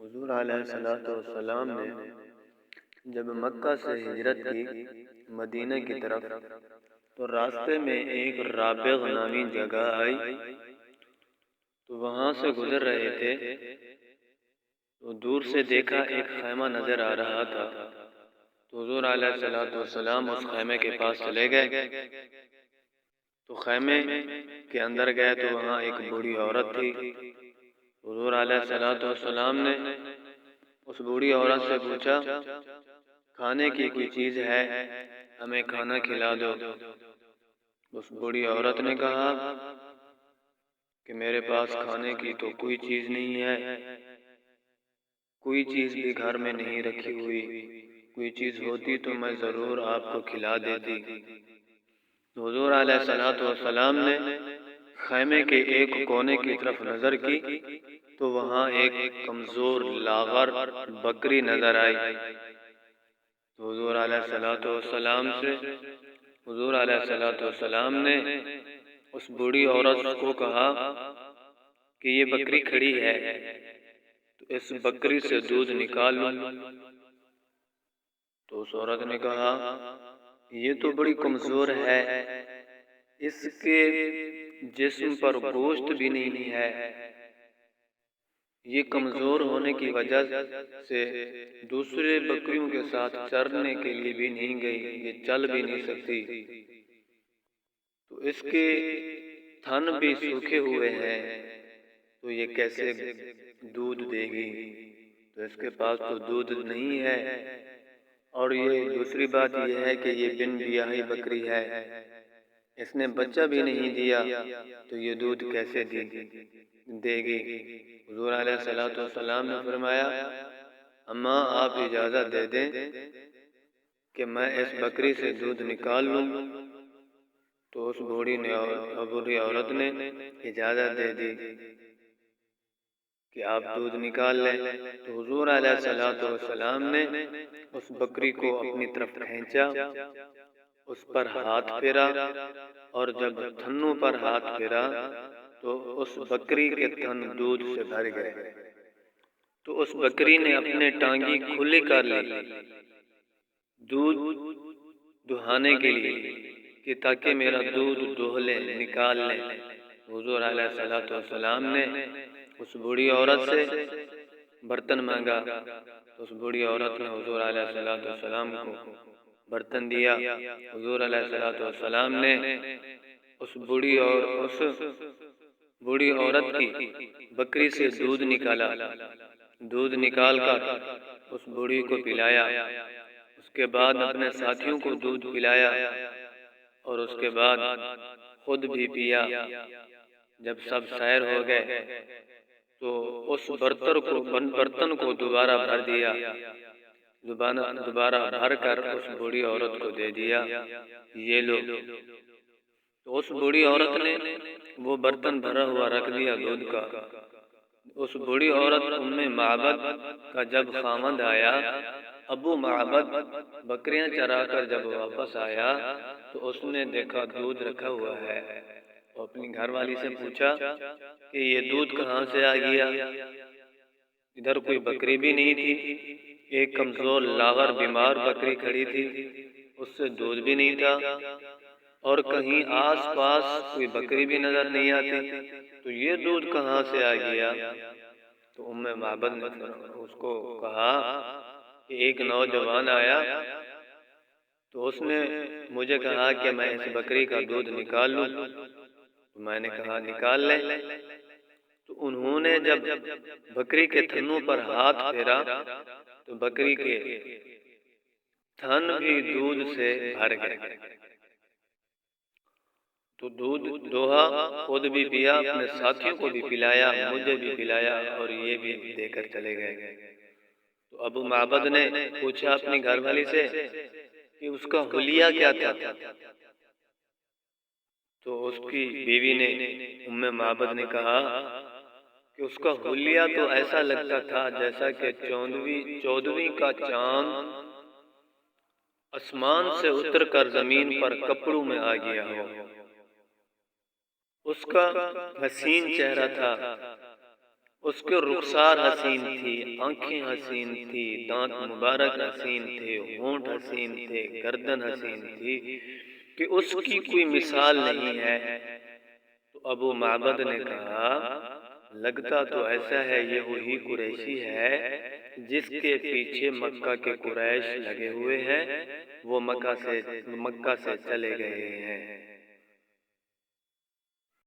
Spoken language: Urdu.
حضور علیہ الصلوۃ والسلام نے جب مکہ سے ہجرت کی مدینہ کی طرف تو راستے میں ایک رابغ نامی جگہ آئی، تو وہاں سے گزر رہے تھے تو دور سے دیکھا ایک خیمہ نظر آ رہا تھا، تو حضور علیہ الصلوۃ والسلام اس خیمے کے پاس چلے گئے۔ تو خیمے کے اندر گئے تو وہاں ایک بوڑھی عورت تھی۔ حضور علیہ الصلوۃ والسلام نے اس بوڑھی عورت سے پوچھا، کھانے کی کوئی چیز ہے؟ ہمیں کھانا کھلا دو۔ اس بوڑھی عورت نے کہا کہ میرے پاس کھانے کی تو کوئی چیز نہیں ہے، کوئی چیز بھی گھر میں نہیں رکھی ہوئی، کوئی چیز ہوتی تو میں ضرور آپ کو کھلا دیتی۔ حضور علیہ الصلوۃ والسلام نے خیمے کے ایک کونے کی طرف نظر کی تو وہاں ایک کمزور لاغر بکری نظر آئی۔ تو حضور علیہ الصلوۃ والسلام نے اس بوڑھی عورت کو کہا کہ یہ بکری کھڑی ہے تو اس بکری سے دودھ نکال لو۔ تو اس عورت نے کہا یہ تو بڑی کمزور ہے، اس کے جسم پر گوشت بھی نہیں ہے، یہ کمزور ہونے کی وجہ سے دوسرے بکریوں کے ساتھ چرنے کے لیے بھی نہیں گئی، یہ چل بھی نہیں سکتی، تو اس کے تھن بھی سوکھے ہوئے ہیں، تو یہ کیسے دودھ دے گی؟ تو اس کے پاس تو دودھ نہیں ہے، اور یہ دوسری بات یہ ہے کہ یہ بن بیاہی بکری ہے، اس نے بچہ بھی نہیں دیا، تو یہ دودھ کیسے دے گی؟ حضور علیہ الصلوۃ والسلام نے فرمایا، اماں آپ اجازت دے دیں کہ میں اس بکری سے دودھ نکال لوں۔ تو اس بوڑھی عورت نے اجازت دے دی کہ آپ دودھ نکال لیں۔ تو حضور علیہ الصلوۃ والسلام نے اس بکری کو اپنی طرف کھینچا، اس پر ہاتھ پھیرا، اور جب تھنوں پر ہاتھ پھیرا تو اس بکری کے تھن دودھ سے بھر گئے۔ تو اس بکری نے اپنے ٹانگی کھلی کر لی دودھ دہانے کے لیے کہ تاکہ میرا دودھ دوہ لیں، نکال لیں۔ حضور علیہ الصلوۃ والسلام نے اس بوڑھی عورت سے برتن مانگا، تو اس بوڑھی عورت نے حضور علیہ الصلوۃ والسلام کو برتن دیا۔ حضور علیہ الصلوۃ والسلام نے اس بوڑھی عورت کی بکری سے دودھ نکالا، دودھ نکال کر اس بوڑھی کو پلایا، اس کے بعد اپنے ساتھیوں کو دودھ پلایا، اور اس کے بعد خود بھی پیا۔ جب سب سیر ہو گئے تو اس برتن کو دوبارہ بھر دیا، دوبارہ بھر کر اس بوڑھی عورت کو دے دیا، یہ لو۔ تو اس بوڑھی عورت نے وہ برتن بھرا ہوا رکھ دیا دودھ کا۔ اس بوڑھی عورت ام معبد کا جب خاوند آیا، ابو معبد بکریاں چرا کر جب واپس آیا تو اس نے دیکھا دودھ رکھا ہوا ہے، اور اپنی گھر والی سے پوچھا کہ یہ دودھ کہاں سے آ گیا؟ ادھر کوئی بکری بھی نہیں تھی، ایک کمزور لاغر بیمار بکری کھڑی تھی، اس سے دودھ بھی نہیں تھا، اور کہیں آس پاس کوئی بکری بھی نظر نہیں آتی، تو یہ دودھ کہاں سے آ گیا؟ تو ام معبد نے اس کو کہا کہ ایک نوجوان آیا تو اس نے مجھے کہا کہ میں اس بکری کا دودھ نکال لوں، تو میں نے کہا نکال لیں۔ تو انہوں نے جب بکری کے تھنوں پر ہاتھ پھیرا تو بکری کے تھن بھی دودھ سے بھر گئے، تو دودھ دوہا، خود بھی پیا، اپنے ساتھیوں کو بھی پلایا، مجھے بھی پلایا، اور یہ بھی دے کر چلے گئے۔ تو ابو معبد نے پوچھا اپنی گھر والی سے کہ اس کا حلیہ کیا تھا؟ تو اس کی بیوی نے، ام معبد نے کہا کہ اس کا حلیہ تو ایسا لگتا تھا جیسا کہ چودھویں کا چاند آسمان سے اتر کر زمین پر کپڑوں میں آ گیا ہو۔ اس کا حسین چہرہ تھا، اس کے رخسار حسین تھی، آنکھیں حسین تھی، دانت مبارک حسین تھے، ہونٹ حسین تھے، گردن حسین تھی کہ اس کی کوئی مثال نہیں ہے۔ تو ابو معبد نے کہا لگتا تو ایسا ہے یہ وہی قریشی ہے جس کے پیچھے مکہ کے قریش لگے ہوئے ہیں، وہ مکہ سے چلے گئے ہیں۔